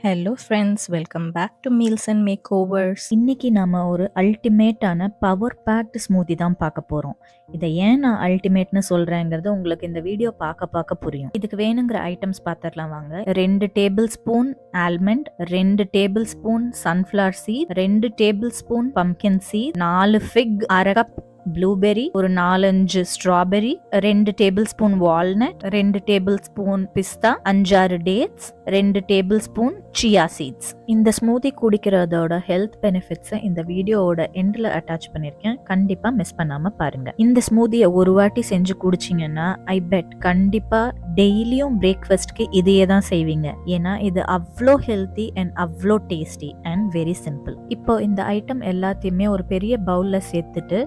Hello friends, welcome back to meals and makeovers. இன்னைக்கு நாம ஒரு அல்டிமேட்டான பவர் பேக்டு ஸ்மூதி தான் பார்க்க போறோம். இதை ஏன் நான் அல்டிமேட்னு சொல்றேங்கிறது உங்களுக்கு இந்த வீடியோ பார்க்க புரியும். இதுக்கு வேணுங்கிற ஐட்டம்ஸ் பார்த்துடலாம் வாங்க. 2 tablespoon almond, 2 tablespoon sunflower seed, 2 tablespoon pumpkin seed, 4 fig, 1/2 cup blueberry, ஒரு 4-5 strawberry, 2 tablespoon walnut, 2 tablespoon pista, 5-6 dates, 2 tablespoon chia seeds. இந்த ஸ்மூதி குடிக்கிறதோட ஹெல்த் பெனிஃபிட்ஸை இந்த வீடியோவோட எண்டில் அட்டாச் பண்ணியிருக்கேன். கண்டிப்பா மிஸ் பண்ணாம பாருங்க. இந்த ஸ்மூதியை ஒரு வாட்டி செஞ்சு குடிச்சிங்கன்னா ஐ பெட் கண்டிப்பா டெய்லியும் பிரேக்ஃபாஸ்ட்க்கு இதையே தான் செய்வீங்க. ஏன்னா இது அவ்வளோ ஹெல்த்தி அண்ட் அவ்வளோ டேஸ்டி அண்ட் வெரி சிம்பிள். இப்போ இந்த ஐட்டம் எல்லாத்தையுமே ஒரு பெரிய பவுல்ல சேர்த்துட்டு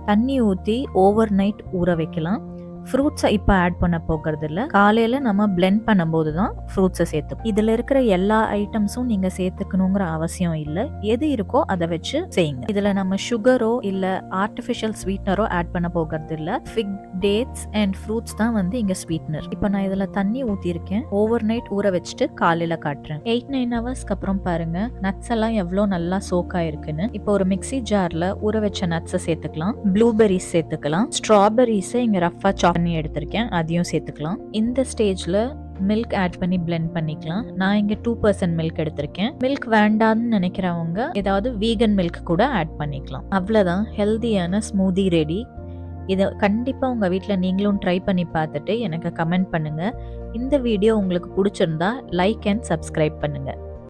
தண்ணி ஊற்றி ஓவர் நைட் ஊற வைக்கலாம். ஃப்ரூட்ஸை இப்போ ஆட் பண்ண போகிறது இல்லை. காலையில் நம்ம பிளெண்ட் பண்ணும்போது தான் ஃப்ரூட்ஸை சேர்த்துக்கணும். இதில் இருக்கிற எல்லா ஐட்டம்ஸும் நீங்கள் சேர்த்துக்கணுங்கிற அவசியம் இல்லை. எது இருக்கோ அதை வச்சு செய்யுங்க. இதில் நம்ம சுகரோ இல்லை ஆர்டிஃபிஷியல் ஸ்வீட்னரோ ஆட் பண்ண போகிறது இல்லை. ஃபிக், டேட்ஸ் அண்ட் ஃப்ரூட்ஸ் தான் வந்து இங்கே ஸ்வீட்னர். இப்போ நான் இதில் தண்ணி ஊற்றிருக்கேன். ஓவர் நைட் ஊற வச்சுட்டு காலையில் காட்டுறேன். 8-9 ஹவர்ஸ்க்கு அப்புறம் பாருங்க நட்ஸ் எல்லாம் எவ்வளோ நல்லா சோக் ஆயிருக்குன்னு. இப்போ ஒரு மிக்ஸி ஜாரில் ஊற வச்ச நட்ஸை சேர்த்துக்கலாம். ப்ளூபெரிஸ் சேர்த்துக்கலாம். ஸ்ட்ராபெரிஸை இங்கே ரஃபாக பண்ணி எடுத்திருக்கேன், அதையும் சேர்த்துக்கலாம். இந்த ஸ்டேஜ்ல மில்க் ஆட் பண்ணி பிளெண்ட் பண்ணிக்கலாம். நான் இங்க 2% மில்க் எடுத்திருக்கேன். மில்க் வேண்டான்னு நினைக்கிறவங்க ஏதாவது வீகன் மில்க் கூட ஆட் பண்ணிக்கலாம். அவ்வளவுதான், ஹெல்தியான ஸ்மூதி ரெடி. இதை கண்டிப்பா உங்க வீட்டில் நீங்களும் ட்ரை பண்ணி பார்த்துட்டு எனக்கு கமெண்ட் பண்ணுங்க. இந்த வீடியோ உங்களுக்கு பிடிச்சிருந்தா லைக் அண்ட் சப்ஸ்கிரைப் பண்ணுங்க.